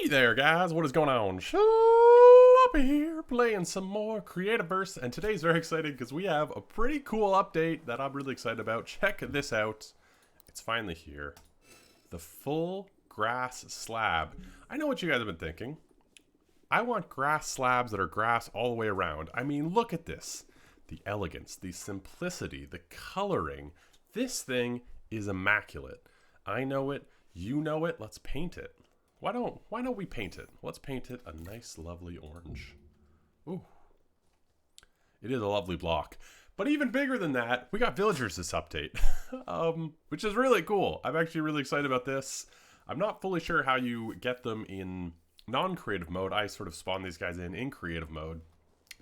Hey there, guys. What is going on? Sloppy here, playing some more Creativerse, and today's very exciting because we have a pretty cool update that I'm really excited about. Check this out. It's finally here. The full grass slab. I know what you guys have been thinking. I want grass slabs that are grass all the way around. I mean, look at this. The elegance, the simplicity, the coloring. This thing is immaculate. I know it. You know it. Let's paint it. Why don't we paint it? Let's paint it a nice, lovely orange. Ooh. It is a lovely block. But even bigger than that, we got villagers this update, which is really cool. I'm actually really excited about this. I'm not fully sure how you get them in non-creative mode. I sort of spawn these guys in creative mode.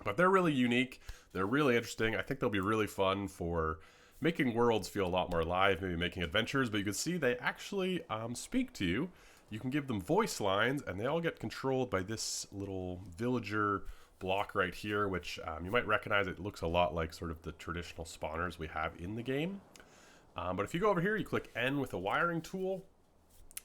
But they're really unique. They're really interesting. I think they'll be really fun for making worlds feel a lot more alive, maybe making adventures. But you can see they actually speak to you. You can give them voice lines, and they all get controlled by this little villager block right here, which you might recognize. It looks a lot like sort of the traditional spawners we have in the game. But if you go over here, you click N with a wiring tool,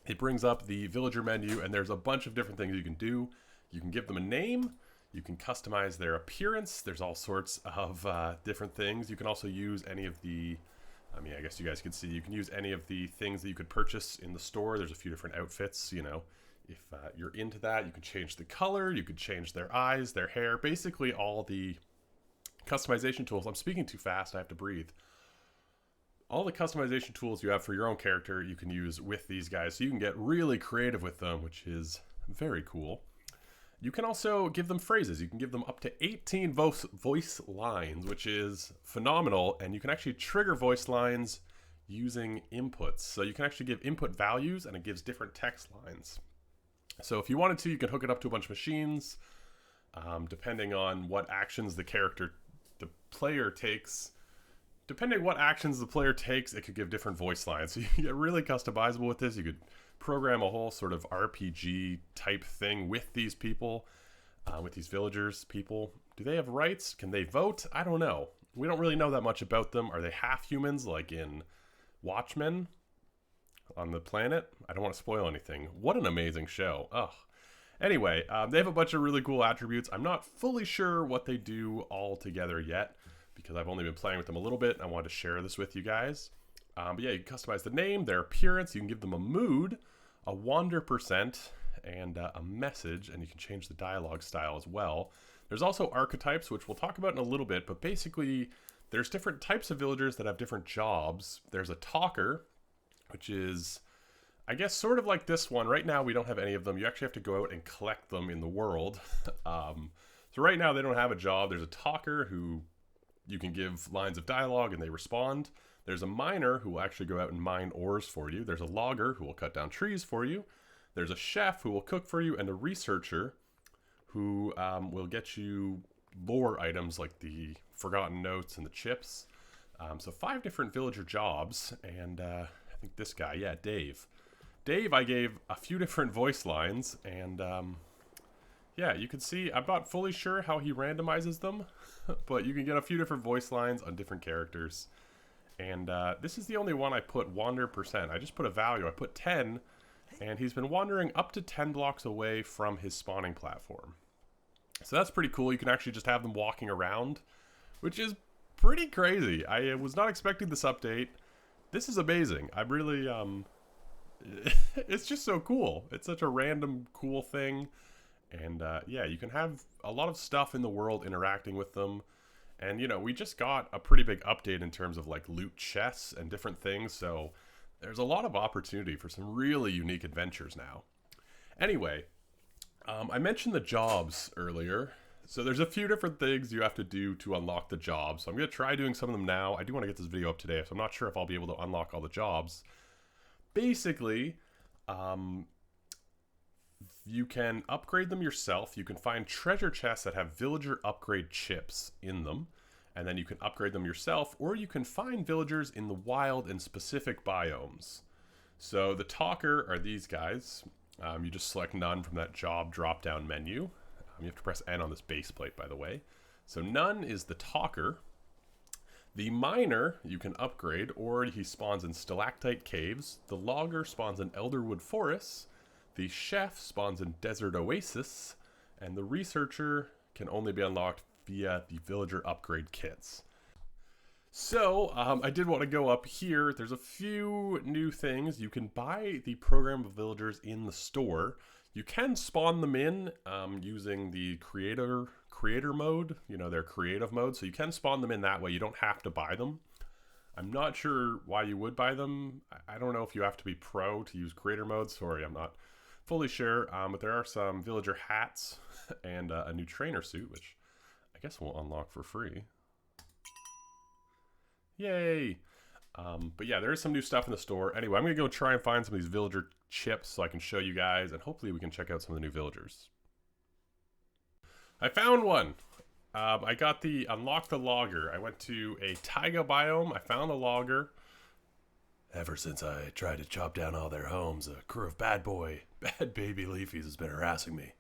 it brings up the villager menu, and there's a bunch of different things you can do. You can give them a name. You can customize their appearance. There's all sorts of different things. You can also use any of the... I guess you guys can see, you can use any of the things that you could purchase in the store. There's a few different outfits, you know. If you're into that, you can change the color, you could change their eyes, their hair, basically all the customization tools. I'm speaking too fast, I have to breathe. All the customization tools you have for your own character, you can use with these guys. So you can get really creative with them, which is very cool. You can also give them phrases. You can give them up to 18 voice lines, which is phenomenal. And you can actually trigger voice lines using inputs. So you can actually give input values, and it gives different text lines. So if you wanted to, you can hook it up to a bunch of machines, depending on what actions the player takes. Depending on what actions the player takes, it could give different voice lines. So you can get really customizable with this. You could program a whole sort of RPG type thing with these people, with these villagers people. Do they have rights? Can they vote? I don't know. We don't really know that much about them. Are they half humans like in Watchmen on the planet? I don't want to spoil anything. What an amazing show. Ugh. Anyway, they have a bunch of really cool attributes. I'm not fully sure what they do all together yet because I've only been playing with them a little bit and I wanted to share this with you guys. But yeah, you can customize the name, their appearance. You can give them a mood, a wander percent, and a message, and you can change the dialogue style as well. There's also archetypes, which we'll talk about in a little bit, but basically there's different types of villagers that have different jobs. There's a talker, which is, I guess, sort of like this one. Right now we don't have any of them. You actually have to go out and collect them in the world. So right now they don't have a job. There's a talker who you can give lines of dialogue and they respond. There's a miner who will actually go out and mine ores for you. There's a logger who will cut down trees for you. There's a chef who will cook for you, and a researcher who will get you lore items like the forgotten notes and the chips. So 5 different villager jobs, and I think this guy, yeah, Dave. Dave, I gave a few different voice lines, and yeah, you can see I'm not fully sure how he randomizes them, but you can get a few different voice lines on different characters. And this is the only one I put wander percent. I just put a value. I put 10, and he's been wandering up to 10 blocks away from his spawning platform. So that's pretty cool. You can actually just have them walking around, which is pretty crazy. I was not expecting this update. This is amazing. I'm really, it's just so cool. It's such a random, cool thing. And yeah, you can have a lot of stuff in the world interacting with them. And, you know, we just got a pretty big update in terms of, like, loot chests and different things, so there's a lot of opportunity for some really unique adventures now. Anyway, I mentioned the jobs earlier, so there's a few different things you have to do to unlock the jobs. So I'm going to try doing some of them now. I do want to get this video up today, so I'm not sure if I'll be able to unlock all the jobs. Basically, you can upgrade them yourself. You can find treasure chests that have villager upgrade chips in them, and then you can upgrade them yourself, or you can find villagers in the wild in specific biomes. So the talker are these guys. You just select none from that job drop-down menu. You have to press N on this base plate, by the way. So none is the talker. The miner you can upgrade, or he spawns in stalactite caves. The logger spawns in elderwood forests. The chef spawns in Desert Oasis, and the researcher can only be unlocked via the villager upgrade kits. So, I did want to go up here. There's a few new things. You can buy the programmable villagers in the store. You can spawn them in using the creator mode, their creative mode. So you can spawn them in that way. You don't have to buy them. I'm not sure why you would buy them. I don't know if you have to be pro to use creator mode. Sorry, I'm not fully sure. But there are some villager hats and a new trainer suit, which I guess we'll unlock for free. Yay! But yeah, there is some new stuff in the store. Anyway, I'm going to go try and find some of these villager chips so I can show you guys, and hopefully we can check out some of the new villagers. I found one! I got the Unlock the Logger. I went to a taiga biome, I found a logger. Ever since I tried to chop down all their homes, a crew of bad baby leafies has been harassing me.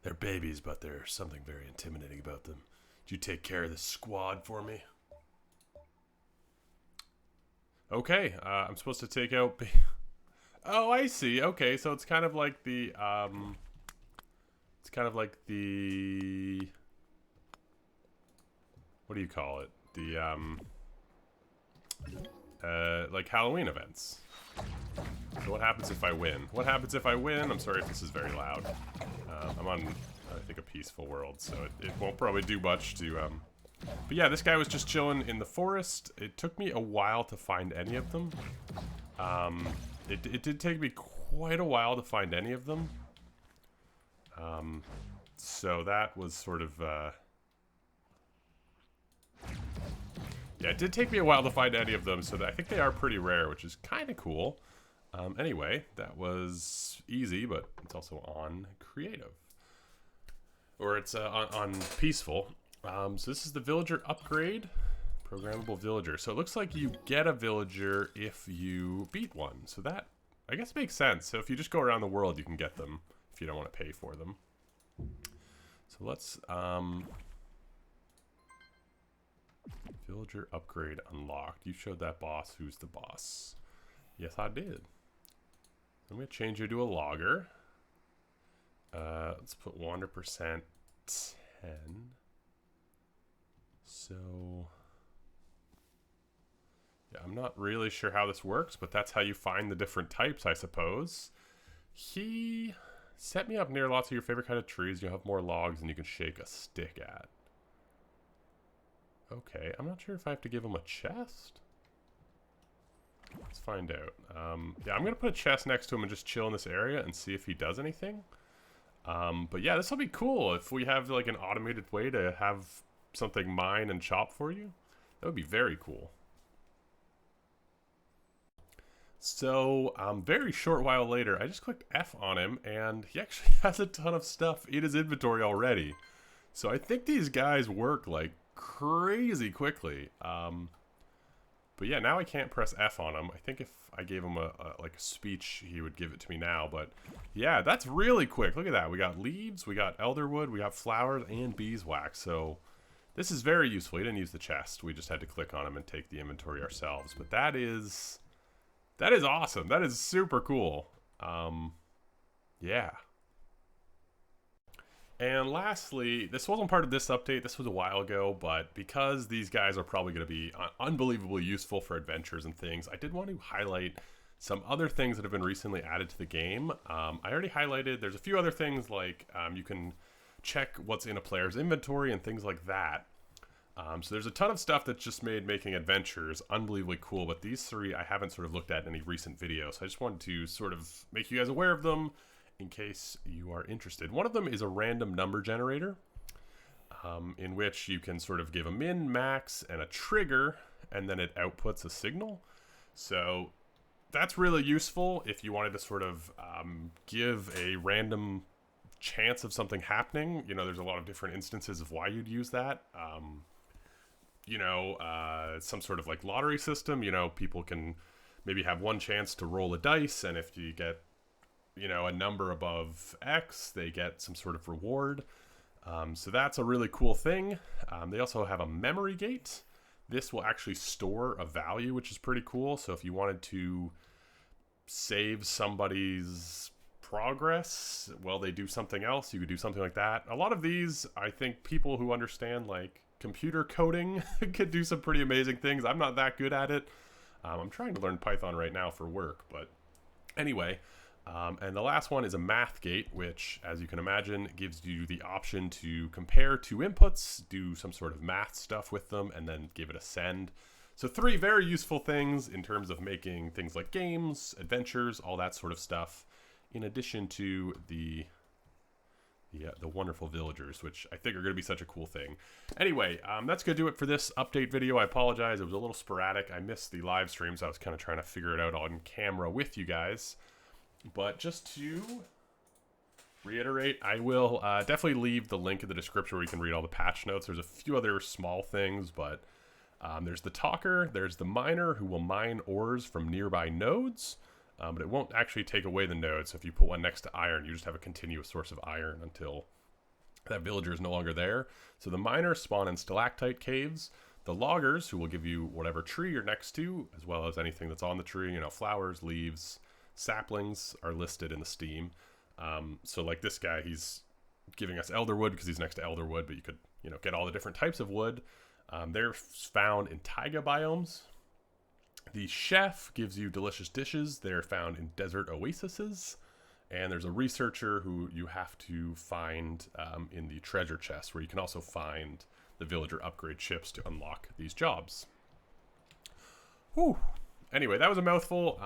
They're babies, but there's something very intimidating about them. Did you take care of this squad for me? Okay, I'm supposed to take out... Oh, I see. Okay, so it's kind of like the, what do you call it? The, like Halloween events. So what happens if I win? What happens if I win? I'm sorry if this is very loud. I'm on, I think, a peaceful world, so it won't probably do much to, But yeah, this guy was just chilling in the forest. It took me a while to find any of them. It did take me quite a while to find any of them. So that was sort of, yeah, it did take me a while to find any of them, so I think they are pretty rare, which is kind of cool. Anyway, that was easy, but it's also on creative. Or it's on peaceful. So this is the villager upgrade, programmable villager. So it looks like you get a villager if you beat one. So that, I guess, makes sense. So if you just go around the world, you can get them if you don't want to pay for them. So let's, villager upgrade unlocked. You showed that boss. Who's the boss? Yes, I did. I'm going to change you to a logger. Let's put 100% 10. So, yeah, I'm not really sure how this works, but that's how you find the different types, I suppose. He set me up near lots of your favorite kind of trees. You'll have more logs than you can shake a stick at. Okay, I'm not sure if I have to give him a chest. Let's find out. Yeah, I'm going to put a chest next to him and just chill in this area and see if he does anything. But yeah, this will be cool if we have like an automated way to have something mine and chop for you. That would be very cool. So, very short while later, I just clicked F on him, and he actually has a ton of stuff in his inventory already. So I think these guys work like crazy quickly. But yeah, now I can't press F on him. I think if I gave him like a speech, he would give it to me now. But yeah, that's really quick. Look at that. We got leaves, we got elderwood, we got flowers, and beeswax. So this is very useful. We didn't use the chest. We just had to click on him and take the inventory ourselves. But that is awesome. That is super cool. Yeah. And lastly, this wasn't part of this update. This was a while ago, but because these guys are probably going to be unbelievably useful for adventures and things, I did want to highlight some other things that have been recently added to the game. I already highlighted, there's a few other things like you can check what's in a player's inventory and things like that. So there's a ton of stuff that's just made making adventures unbelievably cool, but these three I haven't sort of looked at in any recent videos. So I just wanted to sort of make you guys aware of them in case you are interested. One of them is a random number generator, in which you can sort of give a min, max, and a trigger, and then it outputs a signal. So that's really useful if you wanted to sort of give a random chance of something happening. You know, there's a lot of different instances of why you'd use that. You know, some sort of like lottery system, you know, people can maybe have one chance to roll a dice, and if you get, you know, a number above X, they get some sort of reward. So that's a really cool thing. They also have a memory gate. This will actually store a value, which is pretty cool. So if you wanted to save somebody's progress while they do something else. You could do something like that. A lot of these, I think people who understand like computer coding could do some pretty amazing things. I'm not that good at it. I'm trying to learn Python right now for work, but anyway. And the last one is a math gate, which, as you can imagine, gives you the option to compare two inputs, do some sort of math stuff with them, and then give it a send. So 3 very useful things in terms of making things like games, adventures, all that sort of stuff, in addition to the wonderful villagers, which I think are going to be such a cool thing. Anyway, that's going to do it for this update video. I apologize. It was a little sporadic. I missed the live streams. I was kind of trying to figure it out on camera with you guys. But just to reiterate, I will definitely leave the link in the description where you can read all the patch notes. There's a few other small things, but there's the talker, there's the miner who will mine ores from nearby nodes, but it won't actually take away the nodes. So if you put one next to iron, you just have a continuous source of iron until that villager is no longer there. So the miners spawn in stalactite caves. The loggers, who will give you whatever tree you're next to, as well as anything that's on the tree, you know, flowers, leaves, saplings, are listed in the Steam. So like this guy, he's giving us elderwood because he's next to elderwood, but you could, you know, get all the different types of wood. They're found in taiga biomes. The chef gives you delicious dishes. They're found in desert oases. And there's a researcher who you have to find in the treasure chest, where you can also find the villager upgrade chips to unlock these jobs. Whew. Anyway, that was a mouthful.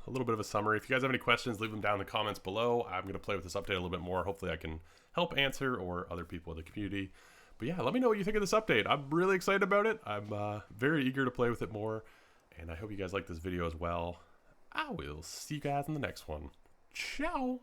A little bit of a summary. If you guys have any questions, leave them down in the comments below. I'm going to play with this update a little bit more. Hopefully I can help answer, or other people in the community. But yeah, let me know what you think of this update. I'm really excited about it. I'm very eager to play with it more. And I hope you guys like this video as well. I will see you guys in the next one. Ciao!